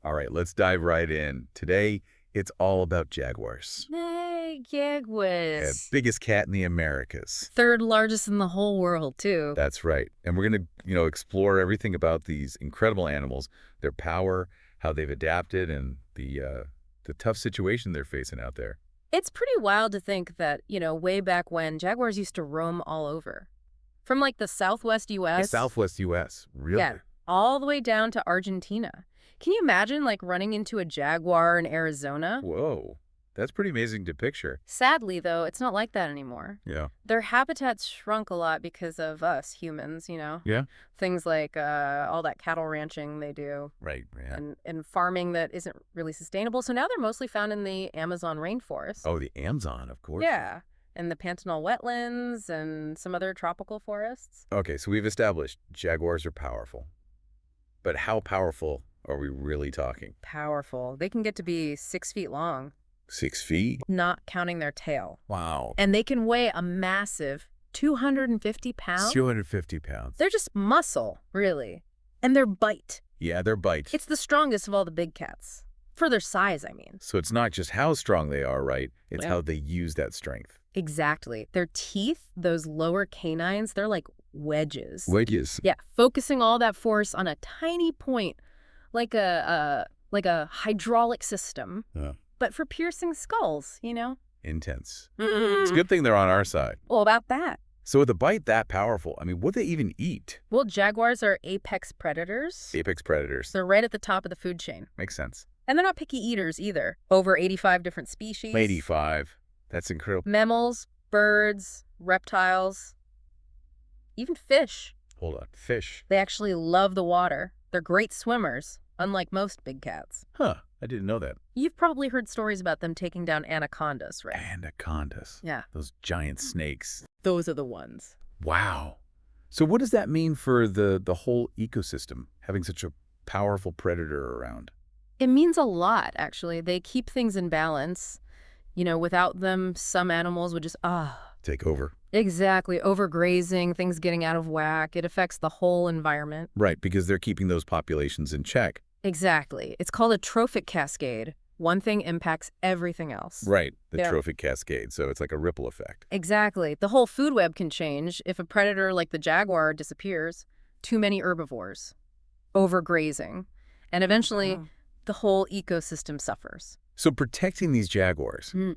All right, let's dive right in. Today, it's all about jaguars. Hey, Yeah, jaguars. biggest cat in the Americas. Third largest in the whole world, too. That's right. And we're going to, explore everything about these incredible animals, their power, how they've adapted, and the tough situation they're facing out there. It's pretty wild to think that, way back when, jaguars used to roam all over. From like the southwest The U.S., Southwest U.S., yeah, really? all the way down to Argentina. Can you imagine like running into a jaguar in Arizona? Whoa, that's pretty amazing to picture. Sadly, though, it's not like that anymore. Yeah. Their habitats shrunk a lot because of us humans. Yeah? Things like all that cattle ranching they do. Right, yeah. And farming that isn't really sustainable. So now they're mostly found in the Amazon rainforest. Oh, the Amazon, of course. Yeah, and the Pantanal wetlands and some other tropical forests. Okay, so we've established jaguars are powerful. But how powerful are we really talking? Powerful. They can get to be 6 feet long, 6 feet? not counting their tail. Wow. And they can weigh a massive 250 pounds. 250 pounds. They're just muscle, really. And their bite. Yeah, their bite. It's the strongest of all the big cats. For their size, I mean. So it's not just how strong they are, right? It's Yeah. how they use that strength. Exactly. Their teeth, those lower canines, they're like wedges. Wedges. Yeah, focusing all that force on a tiny point, like a hydraulic system, Yeah. but for piercing skulls. Intense. It's a good thing they're on our side. Well, about that. So with a bite that powerful, I mean, what do they even eat? Well, jaguars are apex predators. Apex predators. They're right at the top of the food chain. Makes sense. And they're not picky eaters either. Over 85 different species. 85. That's incredible. Mammals, birds, reptiles, even fish. Hold on. Fish. They actually love the water. They're great swimmers, unlike most big cats. Huh. I didn't know that. You've probably heard stories about them taking down anacondas, right? Anacondas. Yeah, Those giant snakes. those are the ones. Wow. So what does that mean for the whole ecosystem, having such a powerful predator around? It means a lot, actually. They keep things in balance. Without them, some animals would just, Take over. exactly, overgrazing, things getting out of whack. It affects the whole environment. Right, because they're keeping those populations in check. Exactly. It's called a trophic cascade. One thing impacts everything else. Right, the Yeah. trophic cascade. So it's like a ripple effect. Exactly. The whole food web can change if a predator like the jaguar disappears. Too many herbivores, overgrazing, and eventually the whole ecosystem suffers. So protecting these jaguars, Mm.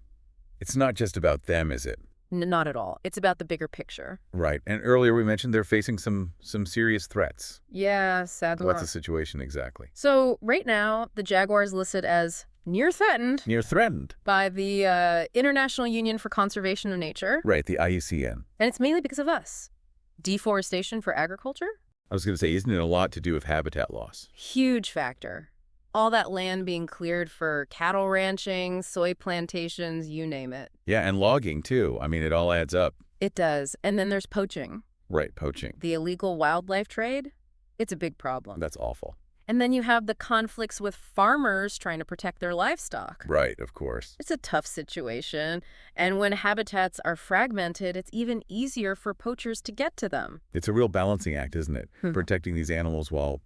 it's not just about them, is it? Not at all. It's about the bigger picture. Right. And earlier we mentioned they're facing some serious threats. Yeah, sadly. What's the situation exactly? So right now, the jaguar is listed as near threatened Near threatened. by the International Union for Conservation of Nature, Right, the IUCN. and it's mainly because of us. Deforestation for agriculture? I was going to say, isn't it a lot to do with habitat loss? Huge factor. All that land being cleared for cattle ranching, soy plantations, you name it. Yeah, and logging too. I mean, it all adds up. It does. And then there's poaching. Right, poaching. The illegal wildlife trade. It's a big problem. That's awful. And then you have the conflicts with farmers trying to protect their livestock. Right, of course. It's a tough situation. And when habitats are fragmented, it's even easier for poachers to get to them. It's a real balancing act, isn't it? Hmm. Protecting these animals while,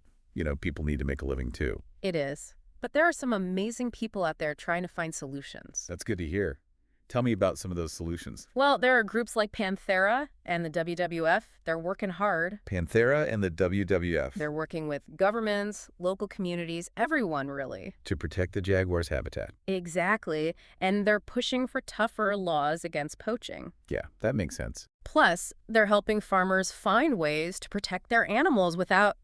people need to make a living too. It is. But there are some amazing people out there trying to find solutions. That's good to hear. Tell me about some of those solutions. Well, there are groups like Panthera and the WWF. They're working hard. Panthera and the WWF They're working with governments, local communities, everyone really. to protect the jaguar's habitat. Exactly. And they're pushing for tougher laws against poaching. Yeah, that makes sense. Plus, they're helping farmers find ways to protect their animals without,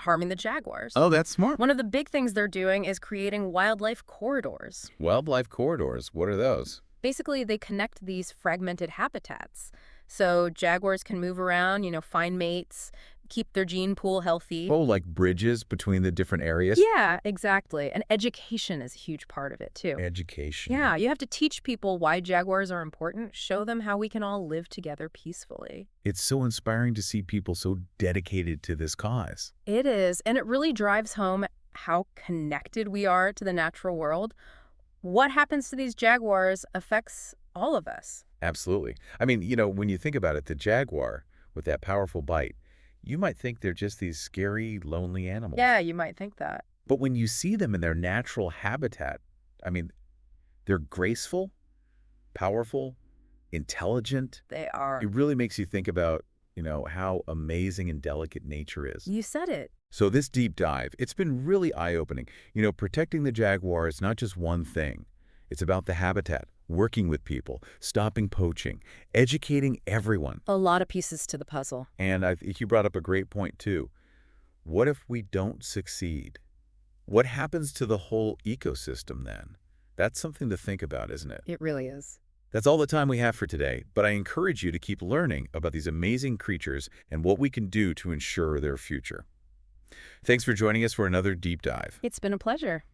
harming the jaguars. Oh, that's smart. One of the big things they're doing is creating wildlife corridors. Wildlife corridors, what are those? Basically, they connect these fragmented habitats. So jaguars can move around, find mates, keep their gene pool healthy. Oh, like bridges between the different areas? Yeah, exactly. And education is a huge part of it, too. Education. Yeah, you have to teach people why jaguars are important, show them how we can all live together peacefully. It's so inspiring to see people so dedicated to this cause. It is, and it really drives home how connected we are to the natural world. What happens to these jaguars affects all of us. Absolutely. I mean, when you think about it, the jaguar with that powerful bite, you might think they're just these scary, lonely animals. Yeah, you might think that. But when you see them in their natural habitat, I mean, they're graceful, powerful, intelligent. They are. It really makes you think about, how amazing and delicate nature is. You said it. So this deep dive, it's been really eye-opening. Protecting the jaguar is not just one thing. It's about the habitat, working with people, stopping poaching, educating everyone. A lot of pieces to the puzzle. And I think you brought up a great point, too. What if we don't succeed? What happens to the whole ecosystem then? That's something to think about, isn't it? It really is. That's all the time we have for today, but I encourage you to keep learning about these amazing creatures and what we can do to ensure their future. Thanks for joining us for another deep dive. It's been a pleasure.